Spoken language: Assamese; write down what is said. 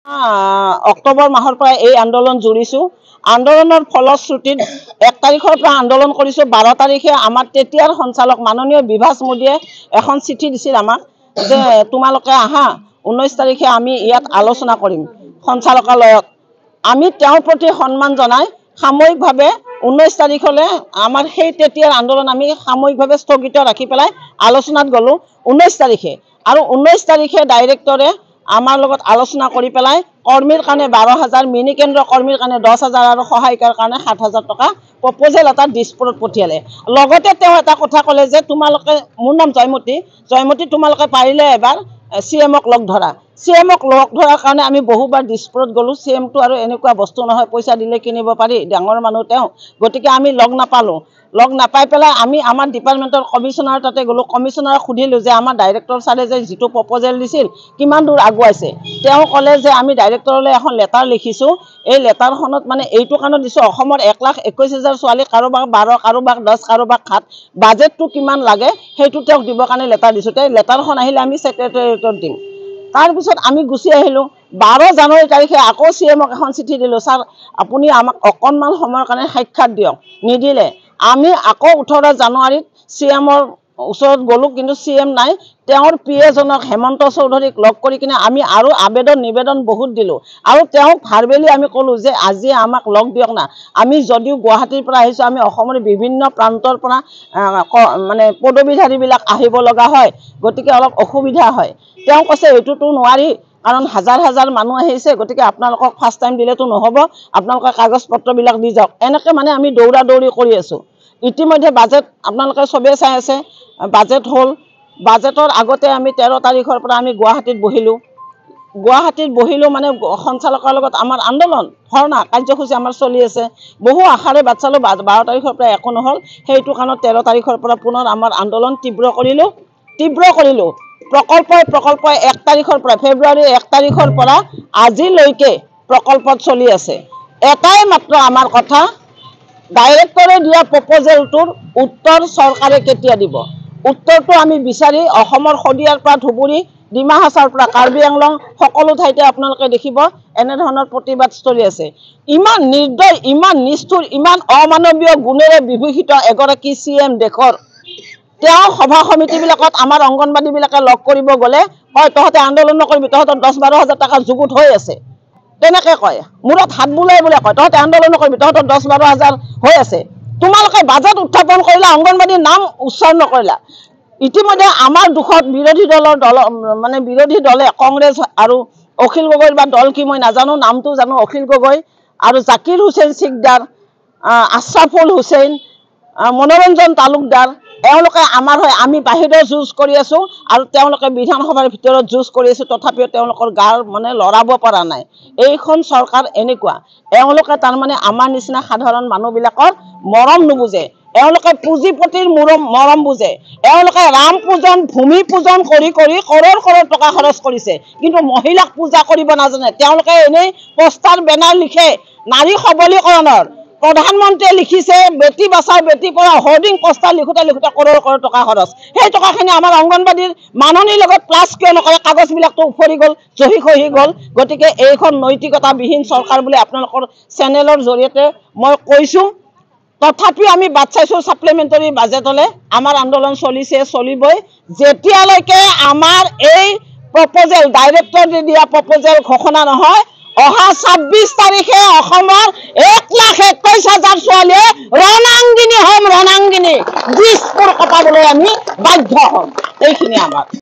অক্টোবৰ মাহৰ পৰা এই আন্দোলন জুৰিছো। আন্দোলনৰ ফলশ্ৰুতিত 1 তাৰিখৰ পৰা আন্দোলন কৰিছো। 12 তাৰিখে আমাৰ তেতিয়াৰ সঞ্চালক মাননীয় বিভাস মোদীয়ে এখন চিঠি দিছিল আমাক যে তোমালোকে আহা 19 তাৰিখে আমি ইয়াত আলোচনা কৰিম সঞ্চালকালয়ত। আমি তেওঁৰ প্ৰতি সন্মান জনাই সাময়িকভাৱে 19 তাৰিখলৈ আমাৰ সেই তেতিয়াৰ আন্দোলন আমি সাময়িকভাৱে স্থগিত ৰাখি পেলাই আলোচনাত গ'লো 19 তাৰিখে। আৰু 19 তাৰিখে ডাইৰেক্টৰে আমাৰ লগত আলোচনা কৰি পেলাই কৰ্মীৰ কাৰণে 12,000, মিনি কেন্দ্ৰ কৰ্মীৰ কাৰণে 10,000 আৰু সহায়িকাৰ কাৰণে 7,000 টকা প্ৰপ'জেল এটা দিছপুৰত পঠিয়ালে। লগতে তেওঁ এটা কথা ক'লে যে তোমালোকে, মোৰ নাম জয়মতী, তোমালোকে পাৰিলে এবাৰ CM-ক লগ ধৰা। CM-ক লগ ধৰাৰ কাৰণে আমি বহুবাৰ দিছপুৰত গ'লোঁ। CM-টো আৰু এনেকুৱা বস্তু নহয় পইচা দিলে কিনিব পাৰি, ডাঙৰ মানুহ তেওঁ। গতিকে আমি লগ নাপালোঁ। লগ নাপাই পেলাই আমি আমাৰ ডিপাৰ্টমেণ্টৰ কমিশ্যনাৰ তাতে গ'লোঁ। কমিশ্যনাৰক সুধিলোঁ যে আমাৰ ডাইৰেক্টৰ ছাৰে যে যিটো প্ৰপ'জেল দিছিল কিমান দূৰ আগুৱাইছে। তেওঁ ক'লে যে আমি ডাইৰেক্টৰলৈ এখন লেটাৰ লিখিছোঁ। এই লেটাৰখনত মানে এইটো কাৰণত দিছোঁ, অসমৰ 1,21,000 ছোৱালী, কাৰোবাক 12, কাৰোবাক 10, কাৰোবাক 7, বাজেটটো কিমান লাগে সেইটো তেওঁক দিবৰ কাৰণে লেটাৰ দিছোঁ। তেওঁ লেটাৰখন আহিলে আমি ছেক্ৰেটেৰিয়েটত দিম। তাৰপিছত আমি গুচি আহিলোঁ। 12 জানুৱাৰী তাৰিখে আকৌ CM-ক এখন চিঠি দিলোঁ, ছাৰ আপুনি আমাক অকণমান সময়ৰ কাৰণে সাক্ষাৎ দিয়ক। নিদিলে। আমি আকৌ 18 জানুৱাৰীত CM-ৰ ওচৰত গ'লোঁ, কিন্তু CM নাই। তেওঁৰ PA-জনক হেমন্ত চৌধুৰীক লগ কৰি কিনে আমি আৰু নিবেদন বহুত দিলোঁ। আৰু তেওঁক ভাৰ্বেলি আমি ক'লোঁ যে আজি আমাক লগ দিয়ক না। আমি যদিও গুৱাহাটীৰ পৰা আহিছোঁ, আমি অসমৰ বিভিন্ন প্ৰান্তৰ পৰা মানে পদবীধাৰীবিলাক আহিব লগা হয়, গতিকে অলপ অসুবিধা হয়। তেওঁ কৈছে এইটোতো নোৱাৰি, কাৰণ হাজাৰ মানুহ আহিছে, গতিকে আপোনালোকক ফাৰ্ষ্ট টাইম দিলেতো নহ'ব, আপোনালোকে কাগজ পত্ৰবিলাক দি যাওক। এনেকৈ মানে আমি দৌৰা-দৌৰি কৰি আছোঁ। ইতিমধ্যে বাজেট আপোনালোকে চবেই চাই আছে, বাজেট হ'ল। বাজেটৰ আগতে আমি 13 তাৰিখৰ পৰা আমি গুৱাহাটীত বহিলোঁ মানে সঞ্চালকৰ লগত আমাৰ আন্দোলন, ধৰ্ণা কাৰ্যসূচী আমাৰ চলি আছে। বহু আশাৰে বাট চালোঁ, 12 তাৰিখৰ পৰা একো নহ'ল। সেইটো কাৰণত 13 তাৰিখৰ পৰা পুনৰ আমাৰ আন্দোলন তীব্ৰ কৰিলোঁ। প্ৰকল্পই 1 তাৰিখৰ পৰা, ফেব্ৰুৱাৰীৰ 1 তাৰিখৰ পৰা আজিলৈকে প্ৰকল্পত চলি আছে। এটাই মাত্ৰ আমাৰ কথা, ডাইৰেক্টৰে দিয়া প্ৰপ'জেলটোৰ উত্তৰ চৰকাৰে কেতিয়া দিব। উত্তৰটো আমি বিচাৰি অসমৰ শদিয়াৰ পৰা ধুবুৰী, ডিমা হাছাওৰ পৰা কাৰ্বি আংলং সকলো ঠাইতে আপোনালোকে দেখিব এনেধৰণৰ প্ৰতিবাদ চলি আছে। ইমান নিৰ্দয়, ইমান নিষ্ঠুৰ, ইমান অমানৱীয় গুণেৰে বিভূষিত এগৰাকী CM দেশৰ, তেওঁ সভা সমিতিবিলাকত আমাৰ অংগনবাড়ীবিলাকে লগ কৰিব গ'লে কয় তহঁতে আন্দোলন নকৰিবি, তহঁতৰ 10-12 হাজাৰ টকা যুগুত হৈ আছে। তেনেকৈ কয়, মূৰত হাত বুলাই বোলে কয় তহঁতে আন্দোলন নকৰিবি, তহঁতৰ 10-12 হাজাৰ হৈ আছে। তোমালোকে বাজেট উত্থাপন কৰিলা, অংগনবাড়ীৰ নাম উচ্চাৰণ নকৰিলা। ইতিমধ্যে আমাৰ দুখত বিৰোধী দলে কংগ্ৰেছ আৰু অখিল গগৈৰ বা দল কি মই নাজানো, নামটো জানো অখিল গগৈ আৰু জাকিৰ হুছেইন চিকদাৰ, আশ্ৰাফুল হুছেইন, মনোৰঞ্জন তালুকদাৰ, এওঁলোকে আমাৰ হয়, আমি বাহিৰৰ যুঁজ কৰি আছোঁ আৰু তেওঁলোকে বিধানসভাৰ ভিতৰত যুঁজ কৰি আছোঁ। তথাপিও তেওঁলোকৰ গাৰ মানে লৰাব পৰা নাই। এইখন চৰকাৰ এনেকুৱা, এওঁলোকে তাৰমানে আমাৰ নিচিনা সাধাৰণ মানুহবিলাকৰ মৰম নুবুজে। এওঁলোকে পুঁজিপতিৰ মৰম বুজে। এওঁলোকে ৰাম পূজন, ভূমি পূজন কৰি কৰোৰ টকা খৰচ কৰিছে, কিন্তু মহিলাক পূজা কৰিব নাজানে। তেওঁলোকে এনেই পোষ্টাৰ বেনাৰ লিখে নাৰী সবলীকৰণৰ। প্ৰধানমন্ত্ৰীয়ে লিখিছে বেটি বাচাও বেটি পঢ়াও, হোৰ্ডিং পোষ্টাৰ লিখোঁতে কৰোৰ টকা খৰচ। সেই টকাখিনি আমাৰ অংগনবাড়ীৰ মাননীৰ লগত প্লাছ কিয় নকৰে, কাগজবিলাকতো উফৰি গ'ল, জহি খহি গ'ল। গতিকে এইখন নৈতিকতাবিহীন চৰকাৰ বুলি আপোনালোকৰ চেনেলৰ জৰিয়তে মই কৈছোঁ। তথাপিও আমি বাট চাইছোঁ ছাপ্লিমেণ্টাৰী বাজেটলৈ। আমাৰ আন্দোলন চলিছে, চলিবই, যেতিয়ালৈকে আমাৰ এই প্ৰপ'জেল, ডাইৰেক্টৰে দিয়া প্ৰপ'জেল ঘোষণা নহয়। অহা 26 তাৰিখে অসমৰ 1,21,000 ছোৱালীয়ে ৰণাংগিনী দিছপুৰ কটাবলৈ আমি বাধ্য হ'ম। এইখিনি আমাৰ